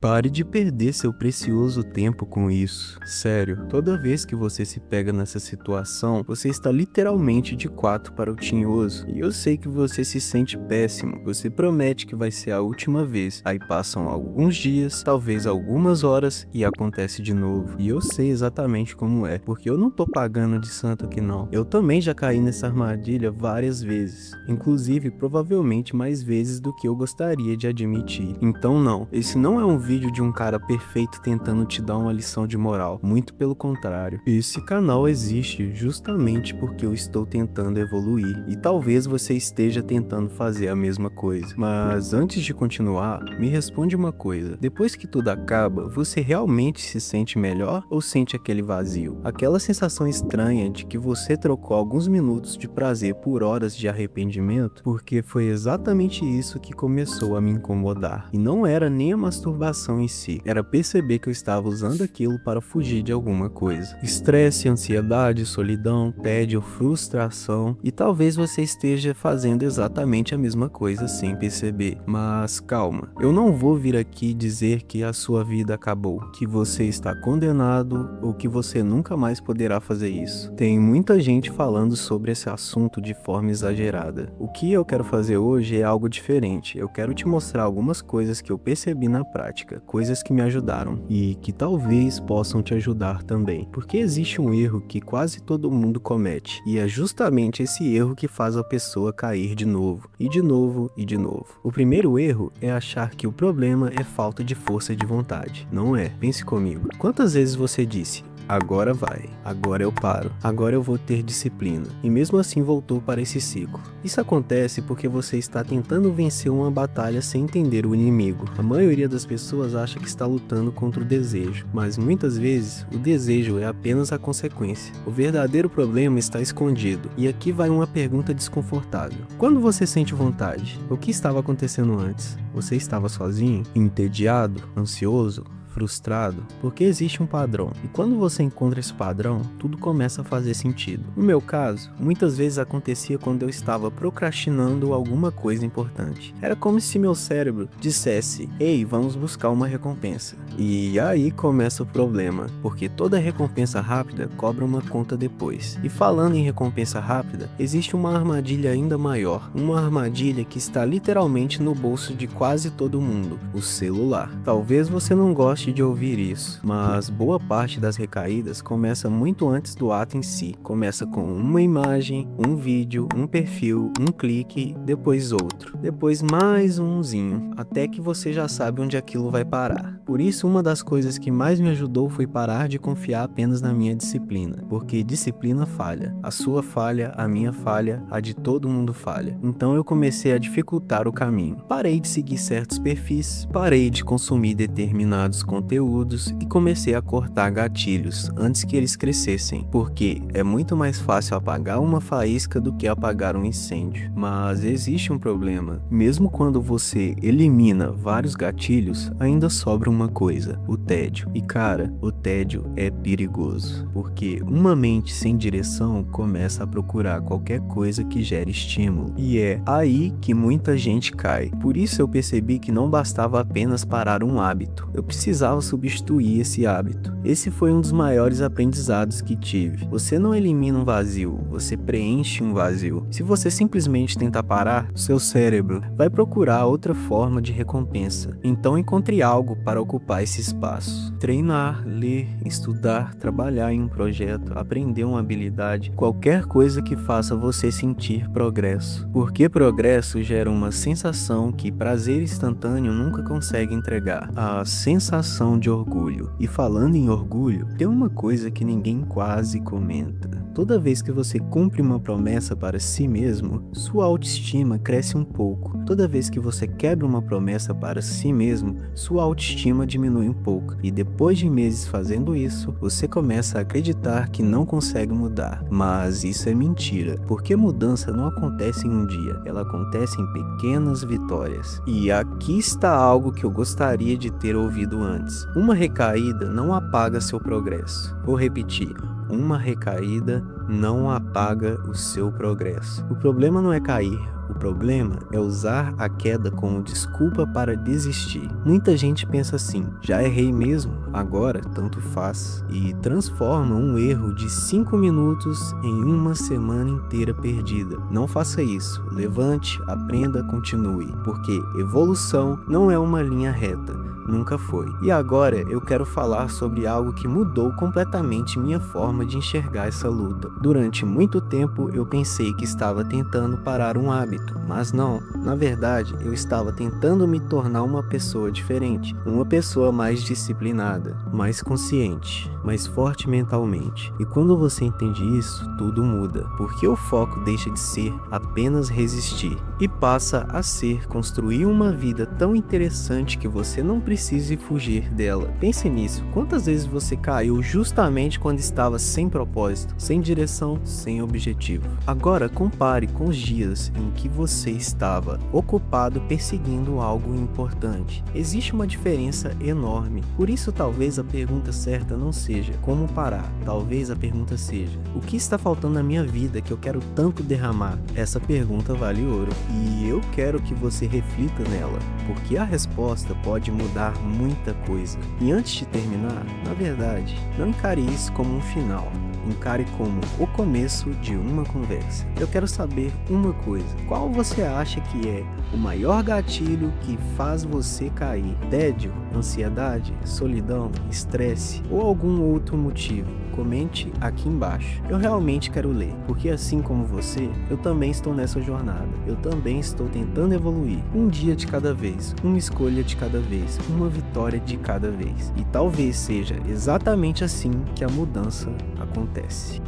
Pare de perder seu precioso tempo com isso. Sério, toda vez que você se pega nessa situação, você está literalmente de quatro para o tinhoso. E eu sei que você se sente péssimo. Você promete que vai ser a última vez. Aí passam alguns dias, talvez algumas horas, e acontece de novo. E eu sei exatamente como é, porque eu não tô pagando de santo aqui não. Eu também já caí nessa armadilha várias vezes. Inclusive, provavelmente mais vezes do que eu gostaria de admitir. Então não, esse não é um vídeo de um cara perfeito tentando te dar uma lição de moral, muito pelo contrário. Esse canal existe justamente porque eu estou tentando evoluir, e talvez você esteja tentando fazer a mesma coisa. Mas antes de continuar, me responde uma coisa: depois que tudo acaba, você realmente se sente melhor ou sente aquele vazio? Aquela sensação estranha de que você trocou alguns minutos de prazer por horas de arrependimento? Porque foi exatamente isso que começou a me incomodar. E não era nem a masturbação em si, era perceber que eu estava usando aquilo para fugir de alguma coisa. Estresse, ansiedade, solidão, tédio, frustração, e talvez você esteja fazendo exatamente a mesma coisa sem perceber. Mas calma, eu não vou vir aqui dizer que a sua vida acabou, que você está condenado ou que você nunca mais poderá fazer isso. Tem muita gente falando sobre esse assunto de forma exagerada. O que eu quero fazer hoje é algo diferente. Eu quero te mostrar algumas coisas que eu percebi na prática, coisas que me ajudaram e que talvez possam te ajudar também, porque existe um erro que quase todo mundo comete, e é justamente esse erro que faz a pessoa cair de novo, e de novo, e de novo. O primeiro erro é achar que o problema é falta de força de vontade. Não é. Pense comigo. Quantas vezes você disse: agora vai, agora eu paro, agora eu vou ter disciplina, e mesmo assim voltou para esse ciclo? Isso acontece porque você está tentando vencer uma batalha sem entender o inimigo. A maioria das pessoas acha que está lutando contra o desejo, mas muitas vezes o desejo é apenas a consequência. O verdadeiro problema está escondido, e aqui vai uma pergunta desconfortável. Quando você sente vontade, o que estava acontecendo antes? Você estava sozinho, entediado, ansioso, frustrado? Porque existe um padrão, e quando você encontra esse padrão, tudo começa a fazer sentido. No meu caso, muitas vezes acontecia quando eu estava procrastinando alguma coisa importante. Era como se meu cérebro dissesse: ei, vamos buscar uma recompensa. E aí começa o problema, porque toda recompensa rápida cobra uma conta depois. E falando em recompensa rápida, existe uma armadilha ainda maior, uma armadilha que está literalmente no bolso de quase todo mundo: o celular. Talvez você não goste de ouvir isso, mas boa parte das recaídas começa muito antes do ato em si. Começa com uma imagem, um vídeo, um perfil, um clique, depois outro, depois mais umzinho, até que você já sabe onde aquilo vai parar. Por isso, uma das coisas que mais me ajudou foi parar de confiar apenas na minha disciplina, porque disciplina falha. A sua falha, a minha falha, a de todo mundo falha. Então eu comecei a dificultar o caminho. Parei de seguir certos perfis, parei de consumir determinados conteúdos e comecei a cortar gatilhos antes que eles crescessem, porque é muito mais fácil apagar uma faísca do que apagar um incêndio. Mas existe um problema: mesmo quando você elimina vários gatilhos, ainda sobra uma coisa: o tédio. E cara, o tédio é perigoso, porque uma mente sem direção começa a procurar qualquer coisa que gere estímulo, e é aí que muita gente cai. Por isso eu percebi que não bastava apenas parar um hábito, eu precisava substituir esse hábito. Esse foi um dos maiores aprendizados que tive. Você não elimina um vazio, você preenche um vazio. Se você simplesmente tentar parar, seu cérebro vai procurar outra forma de recompensa. Então encontre algo para ocupar esse espaço. Treinar, ler, estudar, trabalhar em um projeto, aprender uma habilidade, qualquer coisa que faça você sentir progresso. Porque progresso gera uma sensação que prazer instantâneo nunca consegue entregar: a sensação de orgulho. E falando em orgulho, tem uma coisa que ninguém quase comenta: toda vez que você cumpre uma promessa para si mesmo, sua autoestima cresce um pouco. Toda vez que você quebra uma promessa para si mesmo, sua autoestima diminui um pouco. E depois de meses fazendo isso, você começa a acreditar que não consegue mudar. Mas isso é mentira, porque mudança não acontece em um dia, ela acontece em pequenas vitórias. E aqui está algo que eu gostaria de ter ouvido antes: uma recaída não apaga seu progresso. Vou repetir: uma recaída não apaga o seu progresso. O problema não é cair, O problema é usar a queda como desculpa para desistir. Muita gente pensa assim: já errei mesmo, agora tanto faz, e transforma um erro de 5 minutos em uma semana inteira perdida. Não faça isso. Levante, aprenda, continue, porque evolução não é uma linha reta. Nunca foi. E agora eu quero falar sobre algo que mudou completamente minha forma de enxergar essa luta. Durante muito tempo eu pensei que estava tentando parar um hábito, mas não. Na verdade, eu estava tentando me tornar uma pessoa diferente, uma pessoa mais disciplinada, mais consciente, mais forte mentalmente. E quando você entende isso, tudo muda, porque o foco deixa de ser apenas resistir e passa a ser construir uma vida tão interessante que você não precise fugir dela. Pense nisso, quantas vezes você caiu justamente quando estava sem propósito, sem direção, sem objetivo? Agora compare com os dias em que você estava ocupado perseguindo algo importante. Existe uma diferença enorme. Por isso talvez a pergunta certa não seja como parar, talvez a pergunta seja: o que está faltando na minha vida que eu quero tanto derramar? Essa pergunta vale ouro e eu quero que você reflita nela, porque a resposta pode mudar muita coisa. E antes de terminar, na verdade, não encare isso como um final. Encare como o começo de uma conversa. Eu quero saber uma coisa: qual você acha que é o maior gatilho que faz você cair? Tédio, ansiedade, solidão, estresse ou algum outro motivo? Comente aqui embaixo. Eu realmente quero ler, porque assim como você, eu também estou nessa jornada. Eu também estou tentando evoluir, um dia de cada vez, uma escolha de cada vez, uma vitória de cada vez. E talvez seja exatamente assim que a mudança acontece.